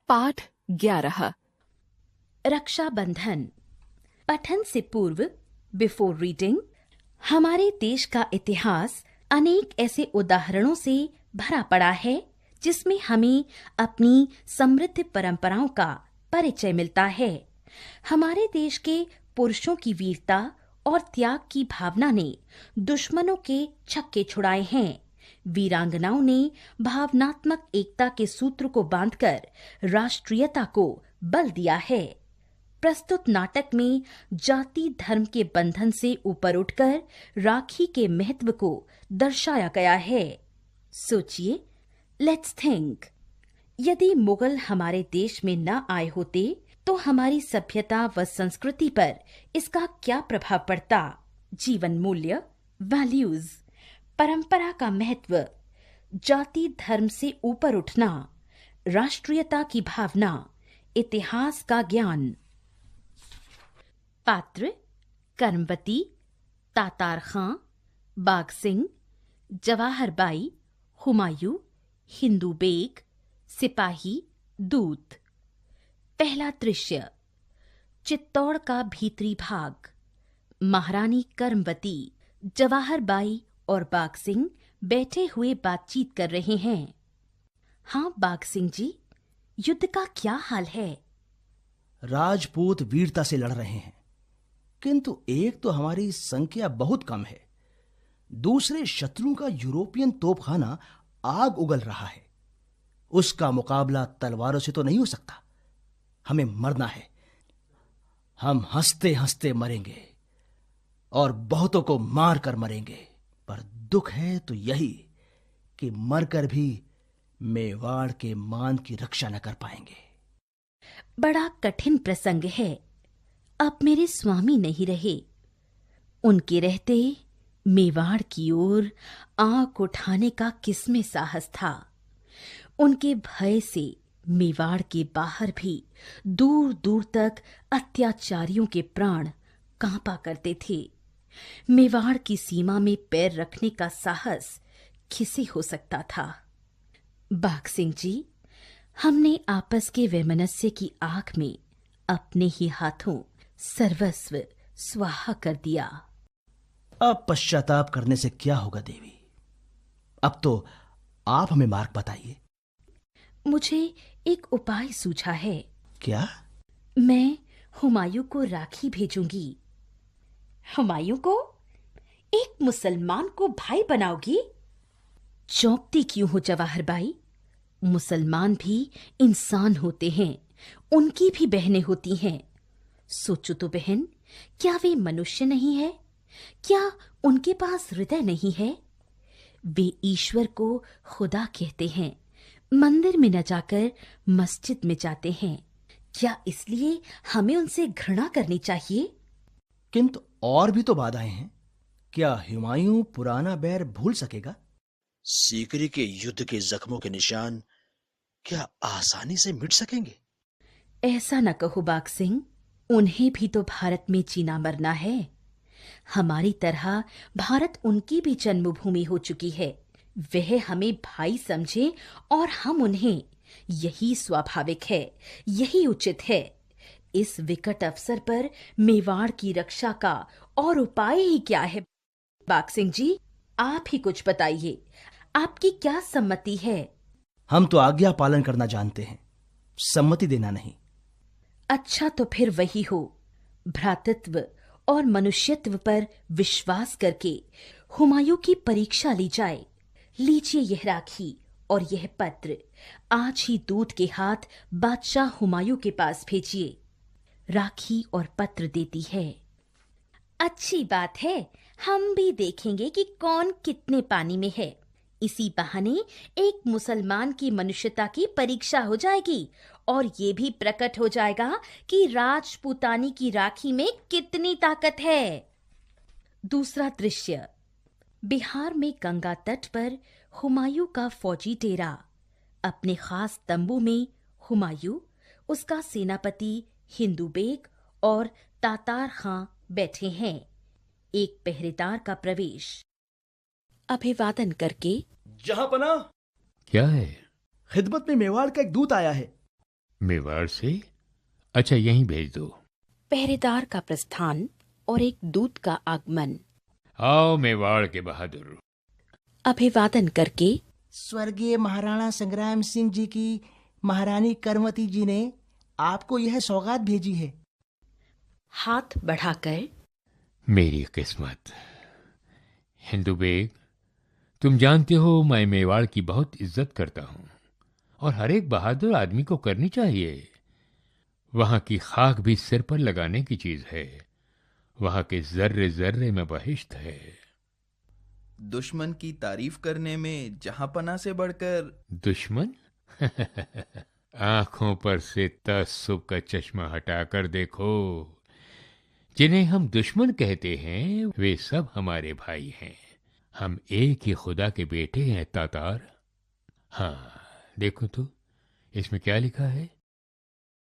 पाठ 11। रक्षाबंधन। पठन से पूर्व, बिफोर रीडिंग, हमारे देश का इतिहास अनेक ऐसे उदाहरणों से भरा पड़ा है जिसमें हमें अपनी समृद्ध परंपराओं का परिचय मिलता है। हमारे देश के पुरुषों की वीरता और त्याग की भावना ने दुश्मनों के छक्के छुड़ाए हैं। वीरांगनाओं ने भावनात्मक एकता के सूत्र को बांधकर राष्ट्रीयता को बल दिया है। प्रस्तुत नाटक में जाति धर्म के बंधन से ऊपर उठकर राखी के महत्व को दर्शाया गया है। सोचिए, लेट्स थिंक। यदि मुगल हमारे देश में न आए होते तो हमारी सभ्यता व संस्कृति पर इसका क्या प्रभाव पड़ता? जीवन मूल्य, वैल्यूज, परंपरा का महत्व, जाति धर्म से ऊपर उठना, राष्ट्रीयता की भावना, इतिहास का ज्ञान। पात्र: करमबती, तातार खां, बाघ सिंह, जवाहर बाई, हुमायूं, हिंदू बेग, सिपाही, दूत। पहला दृश्य: चित्तौड़ का भीतरी भाग। महारानी करमबती, जवाहर बाई और बाघ सिंह बैठे हुए बातचीत कर रहे हैं। हाँ बाघ सिंह जी, युद्ध का क्या हाल है? राजपूत वीरता से लड़ रहे हैं, किंतु एक तो हमारी संख्या बहुत कम है, दूसरे शत्रु का यूरोपियन तोपखाना आग उगल रहा है। उसका मुकाबला तलवारों से तो नहीं हो सकता। हमें मरना है। हम हंसते हंसते मरेंगे और बहुतों को मार कर मरेंगे। पर दुख है तो यही कि मरकर भी मेवाड़ के मान की रक्षा न कर पाएंगे। बड़ा कठिन प्रसंग है। अब मेरे स्वामी नहीं रहे। उनके रहते मेवाड़ की ओर आंख उठाने का किसमें साहस था? उनके भय से मेवाड़ के बाहर भी दूर दूर तक अत्याचारियों के प्राण कांपा करते थे। मेवाड़ की सीमा में पैर रखने का साहस किसे हो सकता था? बाघ सिंह जी, हमने आपस के वैमनस्य की आग में अपने ही हाथों सर्वस्व स्वाहा कर दिया। अब पश्चाताप करने से क्या होगा देवी? अब तो आप हमें मार्ग बताइए। मुझे एक उपाय सूझा है। क्या? मैं हुमायूं को राखी भेजूंगी। हुमायूं को? एक मुसलमान को भाई बनाओगी? चौंकती क्यों हो जवाहर बाई? मुसलमान भी इंसान होते हैं, उनकी भी बहनें होती हैं। सोचो तो बहन, क्या वे मनुष्य नहीं है? क्या उनके पास हृदय नहीं है? वे ईश्वर को खुदा कहते हैं, मंदिर में न जाकर मस्जिद में जाते हैं। क्या इसलिए हमें उनसे घृणा करनी चाहिए? किंतु और भी तो बाधाएं हैं। क्या हुमायूं पुराना बैर भूल सकेगा? सीकरी के युद्ध के जख्मों के निशान क्या आसानी से मिट सकेंगे? ऐसा न कहो बाघ सिंह, उन्हें भी तो भारत में जीना मरना है। हमारी तरह भारत उनकी भी जन्मभूमि हो चुकी है। वह हमें भाई समझे और हम उन्हें। यही स्वाभाविक है, यही उचित है। इस विकट अवसर पर मेवाड़ की रक्षा का और उपाय ही क्या है? बाघ सिंह जी, आप ही कुछ बताइए। आपकी क्या सम्मति है? हम तो आज्ञा पालन करना जानते हैं, सम्मति देना नहीं। अच्छा तो फिर वही हो। भ्रातृत्व और मनुष्यत्व पर विश्वास करके हुमायूं की परीक्षा ली जाए। लीजिए यह राखी और यह पत्र। आज ही दूत के हाथ बादशाह हुमायूं के पास भेजिए। राखी और पत्र देती है। अच्छी बात है, हम भी देखेंगे कि कौन कितने पानी में है। इसी बहाने एक मुसलमान की मनुष्यता की परीक्षा हो जाएगी और ये भी प्रकट हो जाएगा कि राजपूतानी की राखी में कितनी ताकत है। दूसरा दृश्य: बिहार में गंगा तट पर हुमायूं का फौजी डेरा। अपने खास तंबू में हुमायूं, उसका सेनापति हिंदू बेग और तातार खां बैठे हैं। एक पहरेदार का प्रवेश। अभिवादन करके, जहां पना, क्या है? खिदमत में मेवाड़ का एक दूत आया है। मेवाड़ से? अच्छा, यहीं भेज दो। पहरेदार का प्रस्थान और एक दूत का आगमन। आओ मेवाड़ के बहादुर। अभिवादन करके स्वर्गीय महाराणा संग्राम सिंह जी की महारानी करमती जी ने आपको यह सौगात भेजी है। हाथ बढ़ाकर, मेरी किस्मत। हिंदू बेग, तुम जानते हो मैं मेवाड़ की बहुत इज्जत करता हूँ और हर एक बहादुर आदमी को करनी चाहिए। वहां की खाक भी सिर पर लगाने की चीज है। वहां के जर्रे जर्रे में बहिश्त है। दुश्मन की तारीफ करने में जहांपना से बढ़कर दुश्मन? आंखों पर से तअस्सुब का चश्मा हटाकर देखो। जिन्हें हम दुश्मन कहते हैं वे सब हमारे भाई हैं। हम एक ही खुदा के बेटे हैं तातार। हाँ, देखो तो इसमें क्या लिखा है।